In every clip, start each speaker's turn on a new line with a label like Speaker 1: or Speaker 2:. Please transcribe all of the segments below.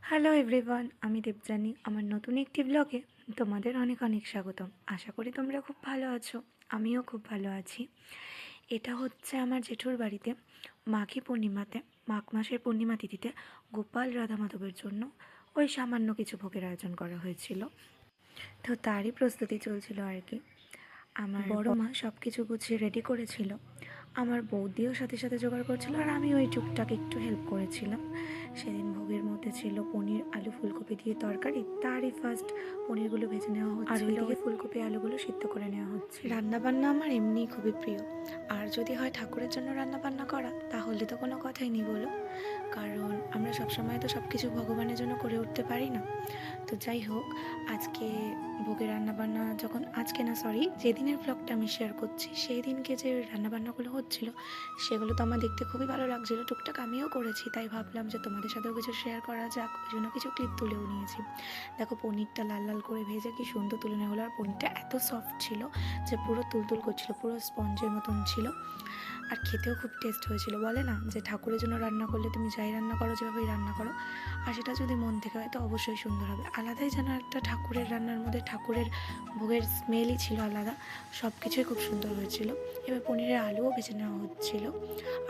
Speaker 1: Hello everyone, আমি দেবযানী। আমার নতুন একটি ব্লগে তোমাদের অনেক অনেক স্বাগতম। আশা করি তোমরা খুব ভালো আছো, আমিও খুব ভালো আছি। এটা হচ্ছে আমার জেঠুর বাড়িতে মাঘী পূর্ণিমাতে, মাঘ মাসের পূর্ণিমা তিথিতে গোপাল রাধা মাধবের জন্য ওই সামান্য কিছু ভোগের আয়োজন করা হয়েছিল। তো তারই প্রস্তুতি চলছিল আর কি। আমার বড় মা সব কিছু গুছিয়ে রেডি করেছিল, আমার বৌদিও সাথে সাথে জোগাড় করছিল, আর আমি ওই টুকটাক একটু হেল্প করেছিলাম। সেদিন ভোগের মধ্যে ছিল পনির, আলু, ফুলকপি দিয়ে তরকারি। তারই ফার্স্ট পনিরগুলো ভেজে নেওয়া হচ্ছে, আর ওইদিকে ফুলকপি আলুগুলো সিদ্ধ করে নেওয়া হচ্ছে। রান্নাবান্না আমার এমনিই খুবই প্রিয়, আর যদি হয় ঠাকুরের জন্য রান্নাবান্না করা, তাহলে তো কোনো কথাই নেই বলো। কারণ আমরা সবসময় তো সব কিছু ভগবানের জন্য করে উঠতে পারি না। তো যাই হোক, আজকে ভোগের রান্নাবান্না যখন, আজকে না সরি, যেদিনের ব্লগটা আমি শেয়ার করছি সেই দিনকে যে রান্নাবান্নাগুলো হচ্ছিল সেগুলো তো আমার দেখতে খুবই ভালো লাগছিলো। টুকটাক আমিও করেছি, তাই ভাবলাম যে তোমাদের সাথেও কিছু শেয়ার করা যাক, ওই জন্য কিছু ক্লিপ তুলেও নিয়েছি। দেখো, পনিরটা লাল লাল করে ভেজে কি সুন্দর তুলে নেওয়া হলো, আর পনিরটা এত সফট ছিল যে পুরো তুলতুল করছিল, পুরো স্পঞ্জের মতন ছিল, আর খেতেও খুব টেস্ট হয়েছিল। বলে না যে ঠাকুরের জন্য রান্না করলে তুমি যাই রান্না করো, যেভাবেই রান্না করো, আর সেটা যদি মন থেকে হয় তো অবশ্যই সুন্দর হবে। আলাদাই যেন একটা ঠাকুরের রান্নার মধ্যে ঠাকুরের ভোগের স্মেলই ছিল আলাদা, সব কিছুই খুব সুন্দর হয়েছিল। এবার পনিরের আলুও ভেজে নেওয়া হচ্ছিল,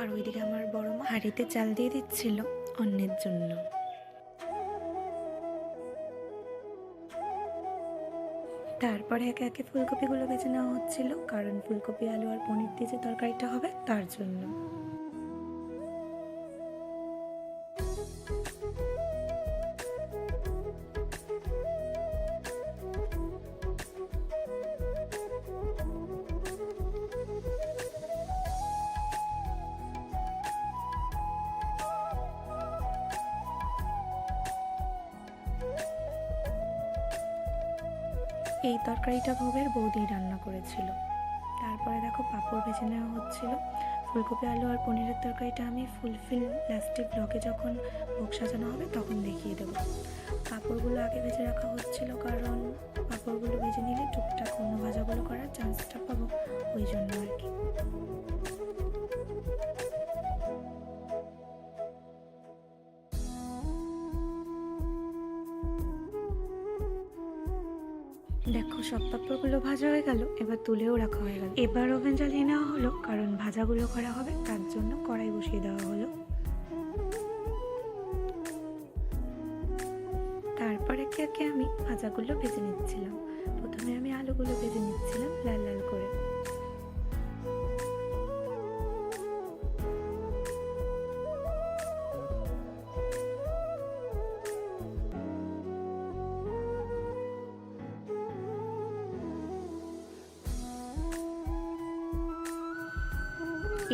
Speaker 1: আর ওইদিকে আমার বড় মা হাঁড়িতে চাল দিয়ে দিচ্ছিল অন্যের জন্য। তারপরে একে একে ফুলকপিগুলো ভেজে নেওয়া হচ্ছিল, কারণ ফুলকপি, আলু আর পনির দিয়ে যে তরকারিটা হবে তার জন্য। এই তরকারিটা ভোগের বৌদি রান্না করেছিল। তারপরে দেখো, পাঁপড় ভেজে নেওয়া হচ্ছিল। ফুলকপি, আলু আর পনিরের তরকারিটা আমি ফুলফিল লাস্টে ব্লগে যখন ভোগ সাজানো হবে তখন দেখিয়ে দেবো। পাঁপড়গুলো আগে ভেজে রাখা হচ্ছিল, কারণ পাঁপড়গুলো ভেজে নিলে টুকটাক অন্য ভাজাগুলো করার চান্সটা পাবো, ওই জন্য আর কি। দেখো, সব পাঁপড়গুলো ভাজা হয়ে গেল, এবার তুলেও রাখা হয়ে গেল। এবার ওভেন জ্বালিয়ে নেওয়া হলো, কারণ ভাজাগুলো করা হবে, তার জন্য কড়াই বসিয়ে দেওয়া হলো। তারপর একে একে আমি ভাজাগুলো ভেজে নিচ্ছিলাম। প্রথমে আমি আলুগুলো ভেজে নিচ্ছিলাম লাল লাল করে।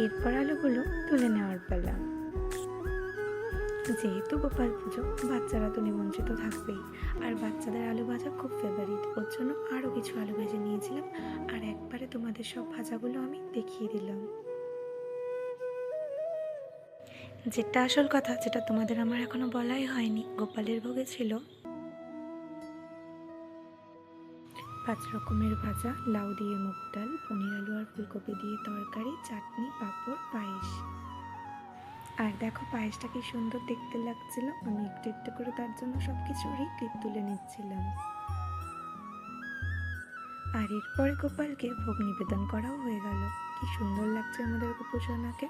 Speaker 1: এরপর আলুগুলো তুলে নেওয়ার পালা। যেহেতু গোপাল পুজো, বাচ্চারা তো নিমন্ত্রিত থাকবেই, আর বাচ্চাদের আলু ভাজা খুব ফেভারিট, ওর জন্য আরও কিছু আলু ভেজে নিয়েছিলাম, আর একবারে তোমাদের সব ভাজাগুলো আমি দেখিয়ে দিলাম। যেটা আসল কথা, যেটা তোমাদের আমার এখনো বলাই হয়নি, গোপালের ভোগে ছিল 5 রকমের ভাজা, লাউ দিয়ে মুগ ডাল, পনির, আলু আর ফুলকপি দিয়ে তরকারি, চাটনি, পাঁপড়, পায়েস। আর দেখো, পায়েসটা কি সুন্দর দেখতে লাগছিল। আমি একটু একটু করে তার জন্য সব কিছুরই ক্লিপ তুলে নিচ্ছিলাম। আর এরপরে গোপালকে ভোগ নিবেদন করাও হয়ে গেল। কি সুন্দর লাগছে আমাদের গোপুসোনাকে।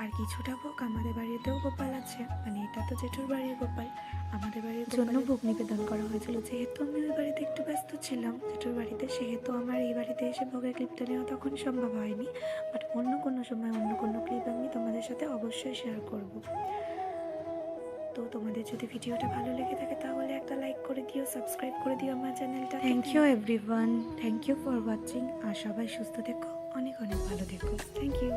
Speaker 1: আর কিছুটা ভোগ আমাদের বাড়িতেও গোপাল আছে, মানে এটা তো জেঠুর বাড়ির গোপাল, আমাদের বাড়ির জন্য ভোগ নিবেদন করা হয়েছিল। যেহেতু আমি ওই বাড়িতে একটু ব্যস্ত ছিলাম জেঠুর বাড়িতে, সেহেতু আমার এই বাড়িতে এসে ভোগের ক্লিপটা নেওয়া তখন সম্ভব হয়নি। বাট অন্য কোনো সময় অন্য কোনো ক্লিপ আমি তোমাদের সাথে অবশ্যই শেয়ার করব। তো তোমাদের যদি ভিডিওটা ভালো লেগে থাকে তাহলে একটা লাইক করে দিও, সাবস্ক্রাইব করে দিও আমার চ্যানেলটা। Thank you everyone, thank you for watching. আর সবাই সুস্থ থেকো, অনেক অনেক ভালো থেকো। Thank you.